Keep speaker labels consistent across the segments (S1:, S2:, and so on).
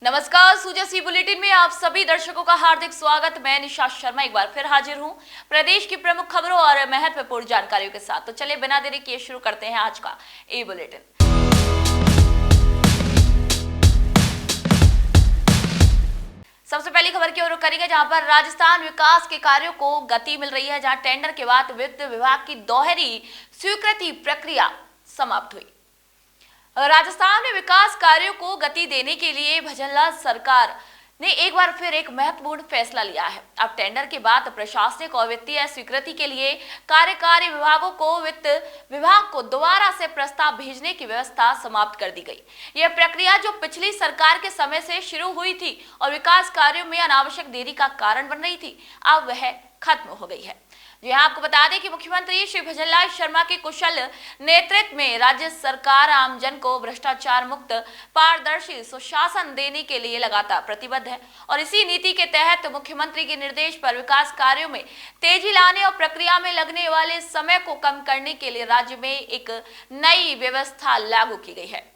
S1: नमस्कार, सुजसी बुलेटिन में आप सभी दर्शकों का हार्दिक स्वागत। मैं निशा शर्मा एक बार फिर हाजिर हूं प्रदेश की प्रमुख खबरों और महत्वपूर्ण जानकारियों के साथ। तो चलिए बिना देरी किए शुरू करते हैं आज का ये बुलेटिन। सबसे पहली खबर की ओर रुख करेंगे, जहां पर राजस्थान विकास के कार्यों को गति मिल रही है। जहां टेंडर के बाद वित्त विभाग की दोहरी स्वीकृति प्रक्रिया समाप्त हुई। राजस्थान में विकास कार्यों को गति देने के लिए भजनलाल सरकार ने एक बार फिर एक महत्वपूर्ण फैसला लिया है। अब टेंडर के बाद प्रशासनिक और वित्तीय स्वीकृति के लिए कार्यकारी विभागों को वित्त विभाग को दोबारा से प्रस्ताव भेजने की व्यवस्था समाप्त कर दी गई। यह प्रक्रिया जो पिछली सरकार के समय से शुरू हुई थी और विकास कार्यों में अनावश्यक देरी का कारण बन रही थी, अब वह खत्म हो गई है। जी हाँ, आपको बता दें कि मुख्यमंत्री श्री भजनलाल शर्मा के कुशल नेतृत्व में राज्य सरकार आमजन को भ्रष्टाचार मुक्त पारदर्शी सुशासन देने के लिए लगातार प्रतिबद्ध है और इसी नीति के तहत मुख्यमंत्री के निर्देश पर विकास कार्यों में तेजी लाने और प्रक्रिया में लगने वाले समय को कम करने के लिए राज्य में एक नई व्यवस्था लागू की गई है।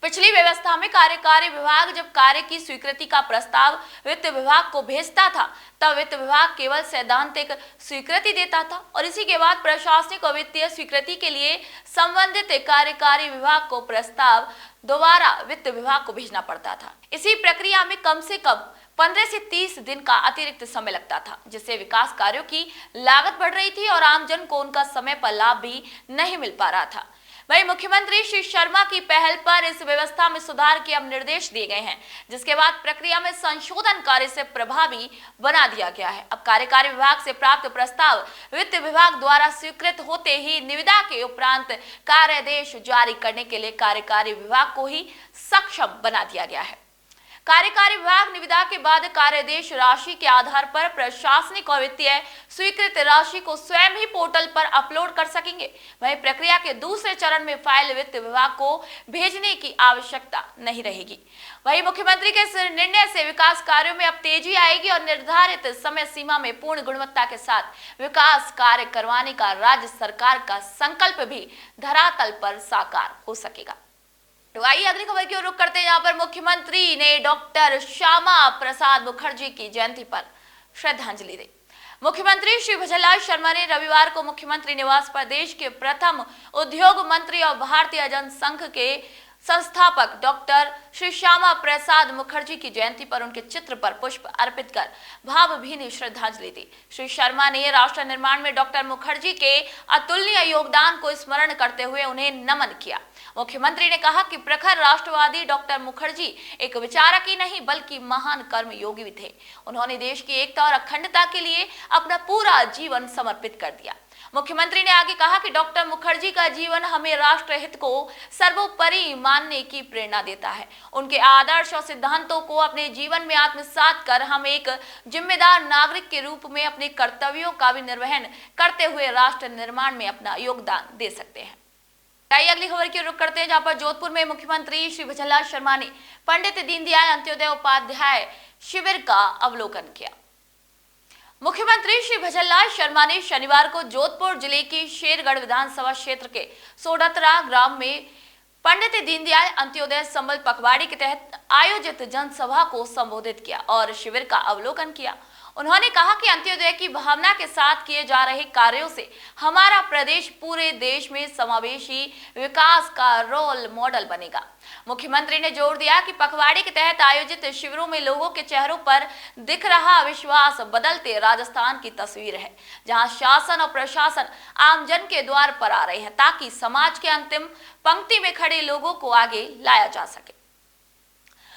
S1: पिछली व्यवस्था में कार्यकारी विभाग जब कार्य की स्वीकृति का प्रस्ताव वित्त विभाग को भेजता था, तब वित्त विभाग केवल सैद्धांतिक स्वीकृति देता था और इसी के बाद प्रशासनिक और वित्तीय स्वीकृति के लिए संबंधित कार्यकारी विभाग को प्रस्ताव दोबारा वित्त विभाग को भेजना पड़ता था। इसी प्रक्रिया में कम से कम 15 से 30 दिन का अतिरिक्त समय लगता था, जिससे विकास कार्यों की लागत बढ़ रही थी और आमजन को उनका समय पर लाभ भी नहीं मिल पा रहा था। वहीं मुख्यमंत्री श्री शर्मा की पहल पर इस व्यवस्था में सुधार के अब निर्देश दिए गए हैं, जिसके बाद प्रक्रिया में संशोधन कार्य से प्रभावी बना दिया गया है। अब कार्यकारी विभाग से प्राप्त प्रस्ताव वित्त विभाग द्वारा स्वीकृत होते ही निविदा के उपरांत कार्यादेश जारी करने के लिए कार्यकारी विभाग को ही सक्षम बना दिया गया है। कार्यकारी विभाग निविदा के बाद कार्यादेश राशि के आधार पर प्रशासनिक और वित्तीय स्वीकृत राशि को स्वयं ही पोर्टल पर अपलोड कर सकेंगे। वहीं प्रक्रिया के दूसरे चरण में फाइल वित्त विभाग को भेजने की आवश्यकता नहीं रहेगी। वहीं मुख्यमंत्री के इस निर्णय से विकास कार्यों में अब तेजी आएगी और निर्धारित समय सीमा में पूर्ण गुणवत्ता के साथ विकास कार्य करवाने का राज्य सरकार का संकल्प भी धरातल पर साकार हो सकेगा। तो आइए अगली खबर की ओर रुख करते हैं, जहां पर मुख्यमंत्री ने डॉक्टर श्यामा प्रसाद मुखर्जी की जयंती पर श्रद्धांजलि दी। मुख्यमंत्री श्री भजनलाल शर्मा ने रविवार को मुख्यमंत्री निवास पर देश के प्रथम उद्योग मंत्री और भारतीय जनसंघ के संस्थापक डॉक्टर श्री श्यामा प्रसाद मुखर्जी की जयंती पर उनके चित्र पर पुष्प अर्पित कर भावभीनी श्रद्धांजलि दी। श्री शर्मा ने राष्ट्र निर्माण में डॉक्टर मुखर्जी के अतुलनीय योगदान को स्मरण करते हुए उन्हें नमन किया। मुख्यमंत्री ने कहा कि प्रखर राष्ट्रवादी डॉक्टर मुखर्जी एक विचारक ही नहीं बल्कि महान कर्मयोगी भी थे। उन्होंने देश की एकता और अखंडता के लिए अपना पूरा जीवन समर्पित कर दिया। मुख्यमंत्री ने आगे कहा कि डॉक्टर मुखर्जी का जीवन हमें राष्ट्र हित को सर्वोपरि मानने की प्रेरणा देता है। उनके आदर्श और सिद्धांतों को अपने जीवन में आत्मसात कर हम एक जिम्मेदार नागरिक के रूप में अपने कर्तव्यों का भी निर्वहन करते हुए राष्ट्र निर्माण में अपना योगदान दे सकते हैं। आइए अगली खबर की रुख करते हैं, जहां पर जोधपुर में मुख्यमंत्री श्री भजनलाल शर्मा ने पंडित दीनदयाल अंत्योदय उपाध्याय शिविर का अवलोकन किया। मुख्यमंत्री श्री भजनलाल शर्मा ने शनिवार को जोधपुर जिले के शेरगढ़ विधानसभा क्षेत्र के सोडतरा ग्राम में पंडित दीनदयाल अंत्योदय संबल पखवाड़ी के तहत आयोजित जनसभा को संबोधित किया और शिविर का अवलोकन किया। उन्होंने कहा कि अंत्योदय की भावना के साथ किए जा रहे कार्यों से हमारा प्रदेश पूरे देश में समावेशी विकास का रोल मॉडल बनेगा। मुख्यमंत्री ने जोर दिया कि पखवाड़े के तहत आयोजित शिविरों में लोगों के चेहरों पर दिख रहा विश्वास बदलते राजस्थान की तस्वीर है, जहां शासन और प्रशासन आमजन के द्वार पर आ रहे हैं ताकि समाज के अंतिम पंक्ति में खड़े लोगों को आगे लाया जा सके।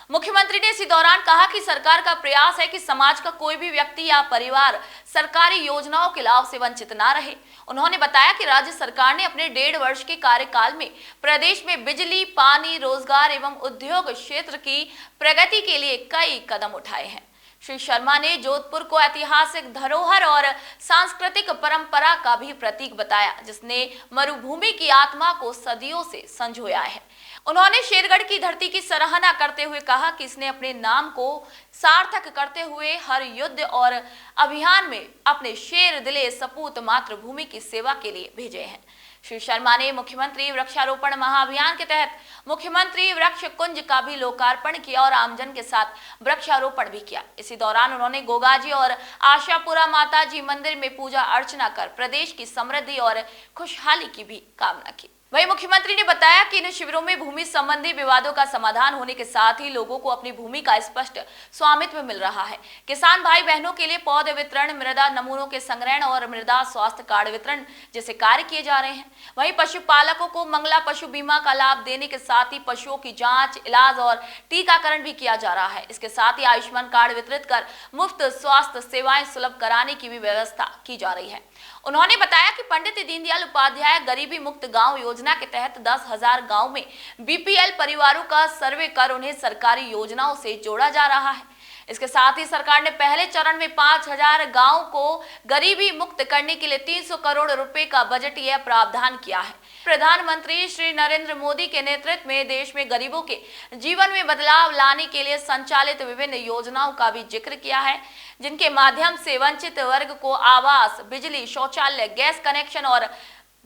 S1: मुख्यमंत्री ने इसी दौरान कहा कि सरकार का प्रयास है कि समाज का कोई भी व्यक्ति या परिवार सरकारी योजनाओं के लाभ से वंचित ना रहे। उन्होंने बताया कि राज्य सरकार ने अपने 1.5 वर्ष के कार्यकाल में प्रदेश में बिजली, पानी, रोजगार एवं उद्योग क्षेत्र की प्रगति के लिए कई कदम उठाए हैं। श्री शर्मा ने जोधपुर को ऐतिहासिक धरोहर और सांस्कृतिक परंपरा का भी प्रतीक बताया, जिसने मरुभूमि की आत्मा को सदियों से संजोया है। उन्होंने शेरगढ़ की धरती की सराहना करते हुए कहा कि इसने अपने नाम को सार्थक करते हुए हर युद्ध और अभियान में अपने शेर दिले सपूत मातृभूमि की सेवा के लिए भेजे हैं। श्री शर्मा ने मुख्यमंत्री वृक्षारोपण महाअभियान के तहत मुख्यमंत्री वृक्ष कुंज का भी लोकार्पण किया और आमजन के साथ वृक्षारोपण भी किया। इसी दौरान उन्होंने गोगाजी और आशापुरा माता जी मंदिर में पूजा अर्चना कर प्रदेश की समृद्धि और खुशहाली की भी कामना की। वहीं मुख्यमंत्री ने बताया कि इन शिविरों में भूमि संबंधी विवादों का समाधान होने के साथ ही लोगों को अपनी भूमि का स्पष्ट स्वामित्व मिल रहा है। किसान भाई बहनों के लिए पौधे वितरण, मृदा नमूनों के संग्रहण और मृदा स्वास्थ्य कार्ड वितरण जैसे कार्य किए जा रहे हैं। वहीं पशुपालकों को मंगला पशु बीमा का लाभ देने के साथ ही पशुओं की जांच, इलाज और टीकाकरण भी किया जा रहा है। इसके साथ ही आयुष्मान कार्ड वितरित कर मुफ्त स्वास्थ्य सेवाएं सुलभ कराने की भी व्यवस्था की जा रही है। उन्होंने बताया कि पंडित दीनदयाल उपाध्याय गरीबी मुक्त गांव योजना के तहत 10,000 गांव में बीपीएल परिवारों का सर्वे कर उन्हें सरकारी योजनाओं से जोड़ा जा रहा है। इसके साथ ही सरकार ने पहले चरण में 5,000 गांवों को गरीबी मुक्त करने के लिए 300 करोड़ रुपए का बजटीय प्रावधान किया है। प्रधानमंत्री श्री नरेंद्र मोदी के नेतृत्व में देश में गरीबों के जीवन में बदलाव लाने के लिए संचालित विभिन्न योजनाओं का भी जिक्र किया है, जिनके माध्यम से वंचित वर्ग को आवास, बिजली, शौचालय, गैस कनेक्शन और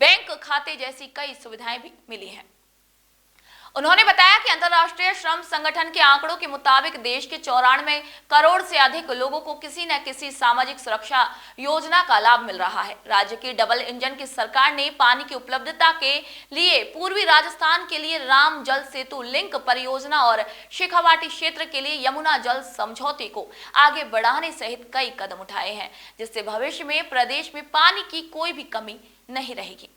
S1: बैंक खाते जैसी कई सुविधाएं भी मिली हैं। उन्होंने बताया कि अंतर्राष्ट्रीय श्रम संगठन के आंकड़ों के मुताबिक देश के 94 करोड़ से अधिक लोगों को किसी न किसी सामाजिक सुरक्षा योजना का लाभ मिल रहा है। राज्य की डबल इंजन की सरकार ने पानी की उपलब्धता के लिए पूर्वी राजस्थान के लिए राम जल सेतु लिंक परियोजना और शेखावाटी क्षेत्र के लिए यमुना जल समझौते को आगे बढ़ाने सहित कई कदम उठाए हैं, जिससे भविष्य में प्रदेश में पानी की कोई भी कमी नहीं रहेगी।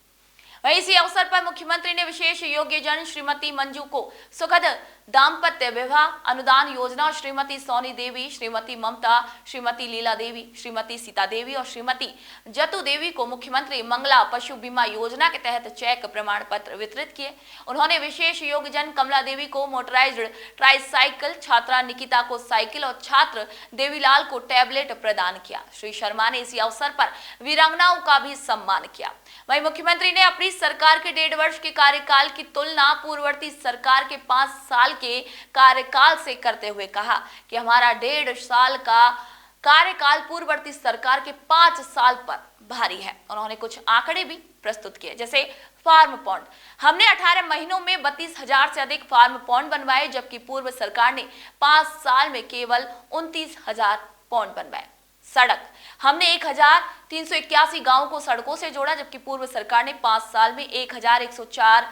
S1: वहीं इसी अवसर पर मुख्यमंत्री ने विशेष योग्यजन श्रीमती मंजू को सुखद दाम्पत्य विवाह अनुदान योजना, श्रीमती सोनी देवी, श्रीमती ममता, श्रीमती लीला देवी, श्रीमती सीता देवी और श्रीमती जतू देवी को मुख्यमंत्री मंगला पशु बीमा योजना के तहत चेक प्रमाण पत्र वितरित किए। उन्होंने विशेष योग्यजन कमला देवी को मोटराइज्ड ट्राईसाइकिल, छात्रा निकिता को साइकिल और छात्र देवीलाल को टैबलेट प्रदान किया। श्री शर्मा ने इसी अवसर पर वीरांगनाओं का भी सम्मान किया। वहीं मुख्यमंत्री ने अपनी सरकार के 1.5 वर्ष के कार्यकाल की तुलना पूर्ववर्ती सरकार के 5 साल के कार्यकाल से करते हुए कहा कि हमारा 1.5 साल का कार्यकाल पूर्ववर्ती सरकार के 5 साल पर भारी है। उन्होंने कुछ आंकड़े भी प्रस्तुत किए, जैसे फार्म पॉन्ड। हमने 18 महीनों में 32,000 से अधिक फार्म पॉन्ड बनवाए, जबकि पूर्व सरकार ने 5 साल में केवल 29,000 पॉन्ड बनवाए। सड़क, हमने 1,381 गांवों को सड़कों से जोड़ा, जबकि पूर्व सरकार ने 5 साल में 1,104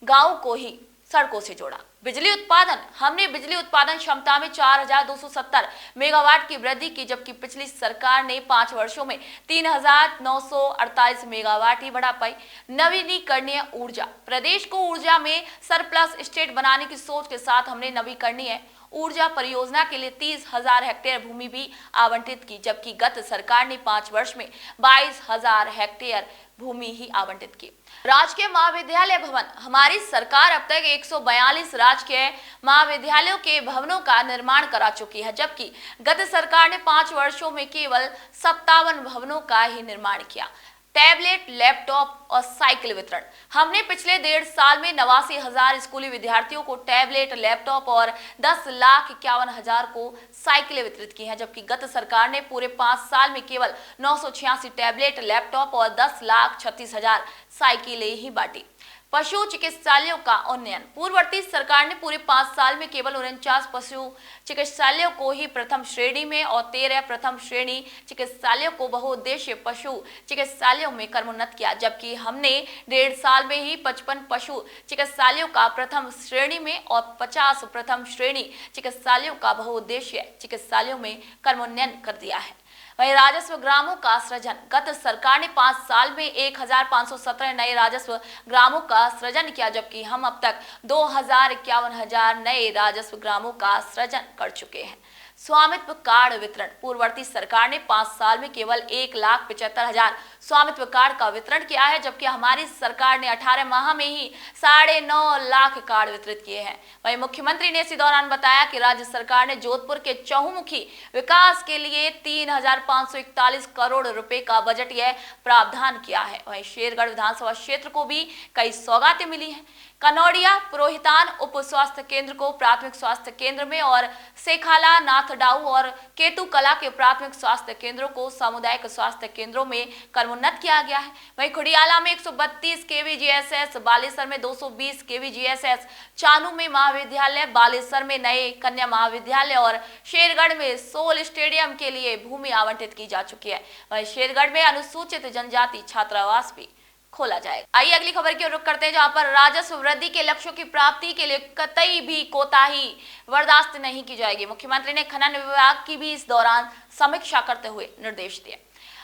S1: गांवों को ही सड़कों से जोड़ा। बिजली उत्पादन, हमने बिजली उत्पादन क्षमता में 4,270 मेगावाट की वृद्धि की, जबकि पिछली सरकार ने 5 वर्षों में 3,948 मेगावाट ही बढ़ा पाई। नवीनीकरणीय ऊर्जा, प्रदेश को ऊर्जा में सरप्लस स्टेट बनाने की सोच के साथ हमने नवीकरणीय ऊर्जा परियोजना के लिए 30,000 हेक्टेयर भूमि भी आवंटित की, जबकि गत सरकार ने 5 वर्ष में 22,000 हेक्टेयर भूमि ही आवंटित की। राजकीय महाविद्यालय भवन, हमारी सरकार अब तक 142 राजकीय महाविद्यालयों के भवनों का निर्माण करा चुकी है, जबकि गत सरकार ने 5 वर्षों में केवल 57 भवनों का ही निर्माण किया। टैबलेट, लैपटॉप और साइकिल वितरण, हमने पिछले 1.5 साल में 89,000 स्कूली विद्यार्थियों को टैबलेट, लैपटॉप और 10,51,000 को साइकिलें वितरित की हैं, जबकि गत सरकार ने पूरे 5 साल में केवल 986 टैबलेट, लैपटॉप और 10,36,000 साइकिलें ही बांटी। पशु चिकित्सालयों का उन्नयन, पूर्ववर्ती सरकार ने पूरे 5 साल में केवल 49 पशु चिकित्सालयों को ही प्रथम श्रेणी में और 13 प्रथम श्रेणी चिकित्सालयों को बहुउद्देश्य पशु चिकित्सालयों में क्रमोन्नत किया, जबकि हमने 1.5 साल में ही 55 पशु चिकित्सालयों का प्रथम श्रेणी में और 50 प्रथम श्रेणी चिकित्सालयों का बहुउद्देश्य चिकित्सालयों में क्रमोन्नयन कर दिया है। वहीं राजस्व ग्रामों का सृजन, गत सरकार ने 5 साल में 1,517 नए राजस्व ग्रामों का सृजन किया, जबकि हम अब तक 2,51,000 नए राजस्व ग्रामों का सृजन कर चुके हैं। स्वामित्व कार्ड वितरण, पूर्ववर्ती सरकार ने 5 साल में केवल 1,75,000 स्वामित्व कार्ड का वितरण किया है, जबकि हमारी सरकार ने 18 माह में ही 9.5 लाख कार्ड वितरित किए हैं। वहीं मुख्यमंत्री ने इसी दौरान बताया कि राज्य सरकार ने जोधपुर के चहुमुखी विकास के लिए 3,541 करोड़ रुपए का बजटीय प्रावधान किया है। वहीं शेरगढ़ विधानसभा क्षेत्र को भी कई सौगातें मिली हैं। कनौड़िया पुरोहितान उप स्वास्थ्य केंद्र को प्राथमिक स्वास्थ्य केंद्र में और सेखाला, नाथडाऊ और केतुकला के प्राथमिक स्वास्थ्य केंद्रों को सामुदायिक स्वास्थ्य केंद्रों में क्रमोन्नत किया गया है। वहीं खुडियाला में 132 केवीजीएसएस, बालेसर में 220 केवीजीएसएस, चानू में महाविद्यालय, बालेसर में नए कन्या महाविद्यालय और शेरगढ़ में सोल स्टेडियम के लिए भूमि आवंटित की जा चुकी है। वहीं शेरगढ़ में अनुसूचित जनजाति छात्रावास भी खोला जाएगा। आइए अगली खबर की ओर रुख करते हैं, जहां पर राजस्व वृद्धि के लक्ष्यों की प्राप्ति के लिए कतई भी कोताही बर्दाश्त नहीं की जाएगी। मुख्यमंत्री ने खनन विभाग की भी इस दौरान समीक्षा करते हुए निर्देश दिए।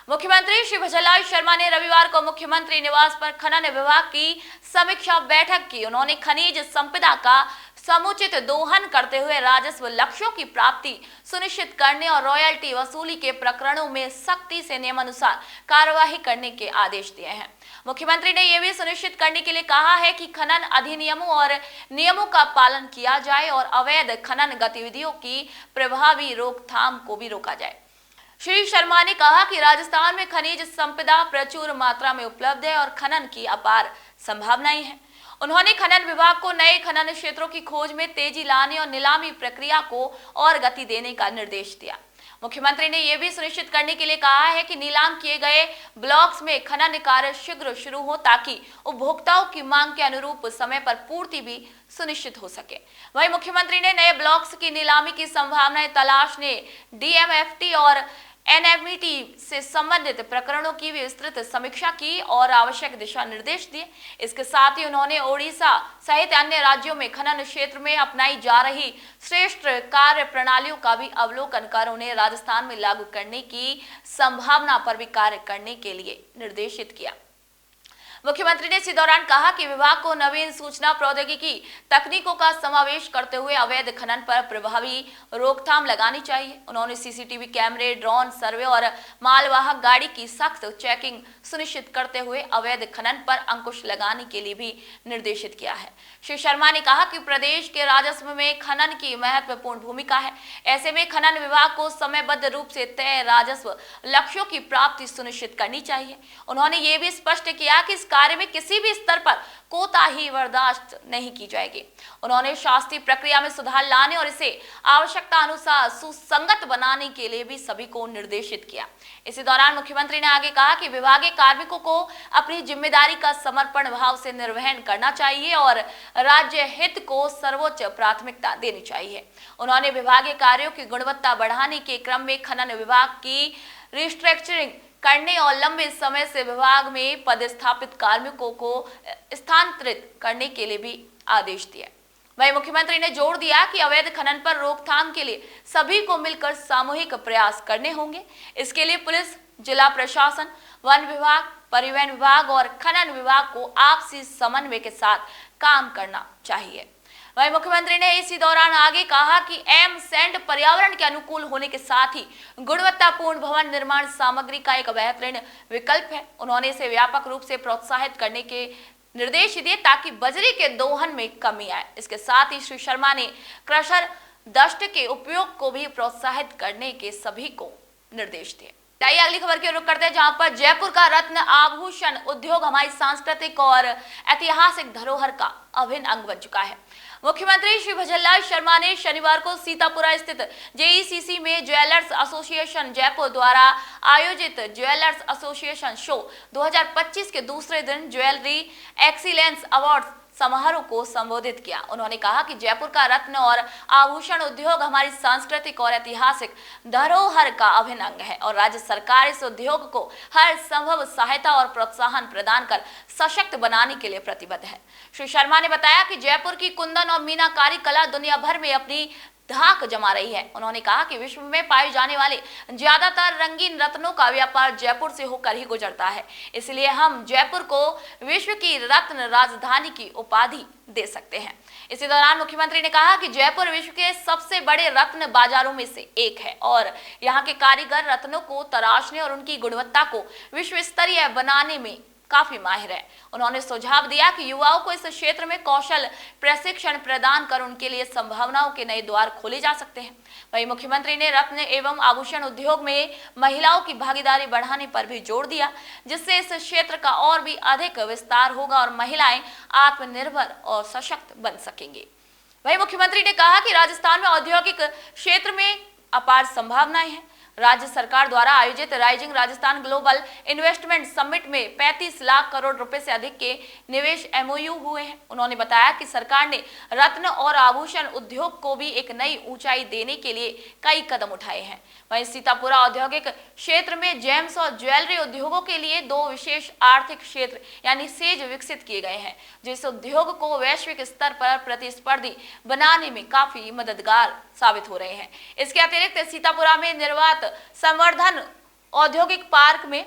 S1: मुख्यमंत्री श्री भजनलाल शर्मा ने रविवार को मुख्यमंत्री निवास पर खनन विभाग की समीक्षा बैठक की। उन्होंने खनिज संपदा का समुचित दोहन करते हुए राजस्व लक्ष्यों की प्राप्ति सुनिश्चित करने और रॉयल्टी वसूली के प्रकरणों में सख्ती से नियमानुसार कार्यवाही करने के आदेश दिए हैं। मुख्यमंत्री ने यह भी सुनिश्चित करने के लिए कहा है कि खनन अधिनियमों और नियमों का पालन किया जाए और अवैध खनन गतिविधियों की प्रभावी रोकथाम को भी रोका जाए। श्री शर्मा ने कहा कि राजस्थान में खनिज संपदा प्रचुर मात्रा में उपलब्ध है और खनन की अपार संभावनाएं हैं। उन्होंने खनन विभाग को नए खनन क्षेत्रों की खोज में तेजी लाने और नीलामी प्रक्रिया को और गति देने का निर्देश दिया। मुख्यमंत्री ने यह भी सुनिश्चित करने के लिए कहा है कि नीलाम किए गए ब्लॉक्स में खनन कार्य शीघ्र शुरू हो ताकि उपभोक्ताओं की मांग के अनुरूप समय पर पूर्ति भी सुनिश्चित हो सके। वहीं मुख्यमंत्री ने नए ब्लॉक्स की नीलामी की संभावनाएं तलाशने डीएमएफटी और एनएमईटी से संबंधित प्रकरणों की विस्तृत समीक्षा की और आवश्यक दिशा निर्देश दिए। इसके साथ ही उन्होंने ओडिशा सहित अन्य राज्यों में खनन क्षेत्र में अपनाई जा रही श्रेष्ठ कार्य प्रणालियों का भी अवलोकन कर उन्हें राजस्थान में लागू करने की संभावना पर भी कार्य करने के लिए निर्देशित किया। मुख्यमंत्री ने इसी दौरान कहा कि विभाग को नवीन सूचना प्रौद्योगिकी तकनीकों का समावेश करते हुए अवैध खनन पर प्रभावी रोकथाम लगानी चाहिए। उन्होंने सीसीटीवी कैमरे, ड्रोन सर्वे और मालवाहक गाड़ी की सख्त चेकिंग सुनिश्चित करते हुए अवैध खनन पर अंकुश लगाने के लिए भी निर्देशित किया है। श्री शर्मा ने कहा कि प्रदेश के राजस्व में खनन की महत्वपूर्ण भूमिका है। ऐसे में खनन विभाग को समयबद्ध रूप से तय राजस्व लक्ष्यों की प्राप्ति सुनिश्चित करनी चाहिए। उन्होंने ये भी स्पष्ट किया कि इस कार्य में किसी भी स्तर पर कोताही बर्दाश्त नहीं की जाएगी। उन्होंने शास्त्रीय प्रक्रिया में सुधार लाने और इसे आवश्यकता अनुसार सुसंगत बनाने के लिए भी सभी को निर्देशित किया। इसी दौरान मुख्यमंत्री ने आगे कहा कि विभागीय कार्मिकों को अपनी जिम्मेदारी का समर्पण भाव से निर्वहन करना चाहिए और राज्य हित को सर्वोच्च प्राथमिकता देनी चाहिए। उन्होंने विभागीय कार्यों की गुणवत्ता बढ़ाने के क्रम में खनन विभाग की रिस्ट्रक्चरिंग करने और लंबे समय से विभाग में पदस्थापित कार्मिकों को स्थानांतरित करने के लिए भी आदेश दिए। वहीं मुख्यमंत्री ने जोर दिया कि अवैध खनन पर रोकथाम के लिए सभी को मिलकर सामूहिक प्रयास करने होंगे। इसके लिए पुलिस, जिला प्रशासन, वन विभाग, परिवहन विभाग और खनन विभाग को आपसी समन्वय के साथ काम करना चाहिए। वहीं मुख्यमंत्री ने इसी दौरान आगे कहा कि एम-सैंड पर्यावरण के अनुकूल होने के साथ ही गुणवत्तापूर्ण भवन निर्माण सामग्री का एक बेहतरीन विकल्प है। उन्होंने इसे व्यापक रूप से प्रोत्साहित करने के निर्देश दिए ताकि बजरी के दोहन में कमी आए। इसके साथ ही श्री शर्मा ने क्रशर डस्ट के उपयोग को भी प्रोत्साहित करने के सभी को निर्देश दिए। आइए अगली खबर की ओर रुख करते हैं, जहां पर जयपुर का रत्न आभूषण उद्योग हमारी सांस्कृतिक और ऐतिहासिक धरोहर का अभिन्न अंग बन चुका है। मुख्यमंत्री श्री भजनलाल शर्मा ने शनिवार को सीतापुरा स्थित जेईसीसी में ज्वेलर्स एसोसिएशन जयपुर द्वारा आयोजित ज्वेलर्स एसोसिएशन शो 2025 के दूसरे दिन ज्वेलरी एक्सीलेंस अवार्ड समारोह को संबोधित किया। उन्होंने कहा कि जयपुर का रत्न और आभूषण उद्योग हमारी सांस्कृतिक और ऐतिहासिक धरोहर का अभिन्न अंग है और राज्य सरकार इस उद्योग को हर संभव सहायता और प्रोत्साहन प्रदान कर सशक्त बनाने के लिए प्रतिबद्ध है। श्री शर्मा ने बताया कि जयपुर की कुंदन और मीनाकारी कला दुनिया भर में अपनी धाक जमा रही है। उन्होंने कहा कि विश्व में पाए जाने वाले ज्यादातर रंगीन रत्नों का व्यापार जयपुर से होकर ही गुजरता है, इसलिए हम जयपुर को विश्व की रत्न राजधानी की उपाधि दे सकते हैं। इसी दौरान मुख्यमंत्री ने कहा कि जयपुर विश्व के सबसे बड़े रत्न बाजारों में से एक है और यहाँ के कारीगर रत्नों को तराशने और उनकी गुणवत्ता को विश्व स्तरीय बनाने में काफी माहिर है। उन्होंने सुझाव दिया कि युवाओं को इस क्षेत्र में कौशल प्रशिक्षण प्रदान कर उनके लिए संभावनाओं के नए द्वार खोले जा सकते हैं। वहीं मुख्यमंत्री ने रत्न एवं आभूषण उद्योग में महिलाओं की भागीदारी बढ़ाने पर भी जोर दिया, जिससे इस क्षेत्र का और भी अधिक विस्तार होगा और महिलाएं आत्मनिर्भर और सशक्त बन सकेंगी। वहीं मुख्यमंत्री ने कहा कि राजस्थान में औद्योगिक क्षेत्र में अपार संभावनाएं हैं। राज्य सरकार द्वारा आयोजित rising Rajasthan global investment summit में 35 लाख करोड़ रुपए से अधिक के निवेश एमओयू हुए हैं। उन्होंने बताया कि सरकार ने रत्न और आभूषण उद्योग को भी एक नई ऊंचाई देने के लिए कई कदम उठाए हैं। वहीं सीतापुरा औद्योगिक क्षेत्र में जेम्स और ज्वेलरी उद्योगों के लिए 2 विशेष आर्थिक क्षेत्र यानी सेज विकसित किए गए हैं, जो इस उद्योग को वैश्विक स्तर पर प्रतिस्पर्धी बनाने में काफी मददगार साबित हो रहे हैं। इसके अतिरिक्त सीतापुरा में निर्वात संवर्धन औद्योगिक पार्क में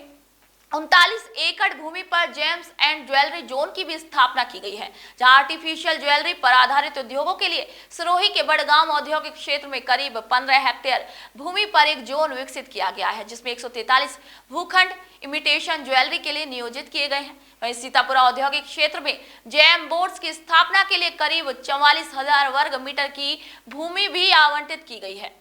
S1: 39 एकड़ भूमि पर जेम्स एंड ज्वेलरी जोन की भी स्थापना की गई है, जहां आर्टिफिशियल ज्वेलरी पर आधारित उद्योगों के लिए सिरोही के बड़गांव औद्योगिक क्षेत्र में करीब 15 हेक्टेयर भूमि पर एक जोन विकसित किया गया है, जिसमें 143 भूखंड इमिटेशन ज्वेलरी के लिए नियोजित किए गए हैं। वहीं सीतापुरा औद्योगिक क्षेत्र में जेएम बोर्ड्स की स्थापना के लिए करीब 44,000 वर्ग मीटर की भूमि भी आवंटित की गई है।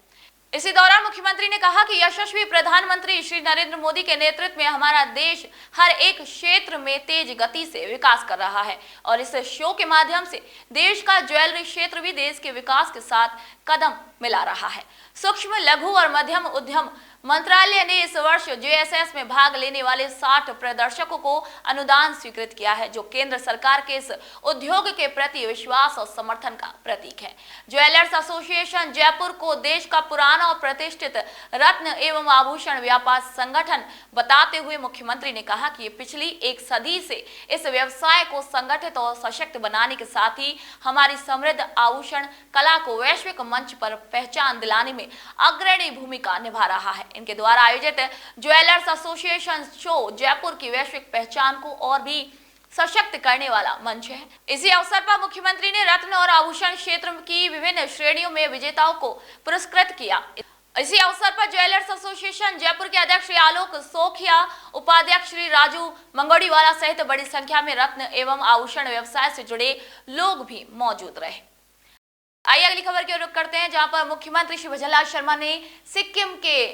S1: इसी दौरान मुख्यमंत्री ने कहा कि यशस्वी प्रधानमंत्री श्री नरेंद्र मोदी के नेतृत्व में हमारा देश हर एक क्षेत्र में तेज गति से विकास कर रहा है और इस शो के माध्यम से देश का ज्वेलरी क्षेत्र भी देश के विकास के साथ कदम मिला रहा है। सूक्ष्म, लघु और मध्यम उद्यम मंत्रालय ने इस वर्ष जेएसएस में भाग लेने वाले 60 प्रदर्शकों को अनुदान स्वीकृत किया है, जो केंद्र सरकार के इस उद्योग के प्रति विश्वास और समर्थन का प्रतीक है। ज्वेलर्स एसोसिएशन जयपुर को देश का पुराना और प्रतिष्ठित रत्न एवं आभूषण व्यापार संगठन बताते हुए मुख्यमंत्री ने कहा कि ये पिछली एक सदी से इस व्यवसाय को संगठित और सशक्त बनाने के साथ ही हमारी समृद्ध आभूषण कला को वैश्विक मंच पर पहचान दिलाने में अग्रणी भूमिका निभा रहा है। इनके द्वारा आयोजित ज्वेलर्स एसोसिएशन शो जयपुर की वैश्विक पहचान को और भी सशक्त करने वाला मंच है। इसी अवसर पर मुख्यमंत्री ने रत्न और आभूषण क्षेत्र की विभिन्न श्रेणियों में विजेताओं को पुरस्कृत किया। इसी अवसर पर ज्वेलर्स एसोसिएशन जयपुर के अध्यक्ष श्री आलोक सोखिया, उपाध्यक्ष श्री राजू मंगोड़ीवाला सहित बड़ी संख्या में रत्न एवं आभूषण व्यवसाय से जुड़े लोग भी मौजूद रहे। आइए अगली खबर की ओर रुख करते हैं, जहां पर मुख्यमंत्री श्री भजनलाल शर्मा ने सिक्किम के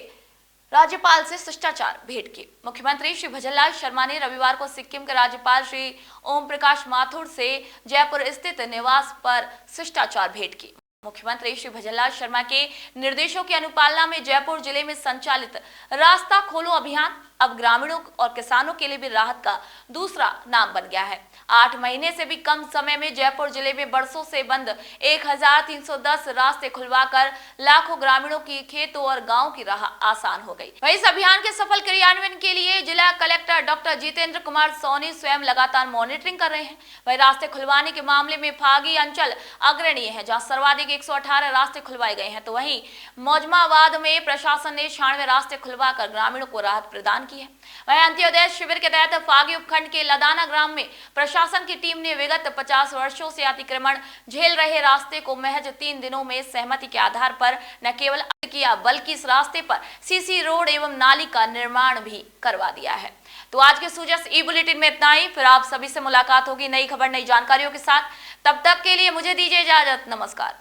S1: राज्यपाल से शिष्टाचार भेंट की। मुख्यमंत्री श्री भजनलाल शर्मा ने रविवार को सिक्किम के राज्यपाल श्री ओम प्रकाश माथुर से जयपुर स्थित निवास पर शिष्टाचार भेंट की। मुख्यमंत्री श्री भजनलाल शर्मा के निर्देशों की अनुपालना में जयपुर जिले में संचालित रास्ता खोलो अभियान अब ग्रामीणों और किसानों के लिए भी राहत का दूसरा नाम बन गया है। 8 महीने से भी कम समय में जयपुर जिले में बरसों से बंद 1310 रास्ते खुलवाकर लाखों ग्रामीणों की खेतों और गांव की राह आसान हो गई। वहीं इस अभियान के सफल क्रियान्वयन के लिए जिला कलेक्टर डॉक्टर जितेंद्र कुमार सोनी स्वयं लगातार मॉनिटरिंग कर रहे हैं। वहीं रास्ते खुलवाने के मामले में फागी अंचल अग्रणीय है, जहाँ सर्वाधिक 118 रास्ते खुलवाए गए हैं, तो वहीं मौजमाबाद में प्रशासन ने 96 रास्ते खुलवाकर ग्रामीणों को राहत प्रदान की है। वहीं अंत्योदय शिविर के तहत फागी उपखंड के लदाना ग्राम में प्रशासन की टीम ने विगत 50 वर्षों से अतिक्रमण झेल रहे रास्ते को महज 3 दिनों में सहमति के आधार पर न केवल किया, बल्कि इस रास्ते पर सीसी रोड एवं नाली का निर्माण भी करवा दिया है। तो आज के सुजस ई बुलेटिन में इतना ही। फिर आप सभी से मुलाकात होगी नई खबर, नई जानकारियों के साथ। तब तक के लिए मुझे दीजिए इजाजत। नमस्कार।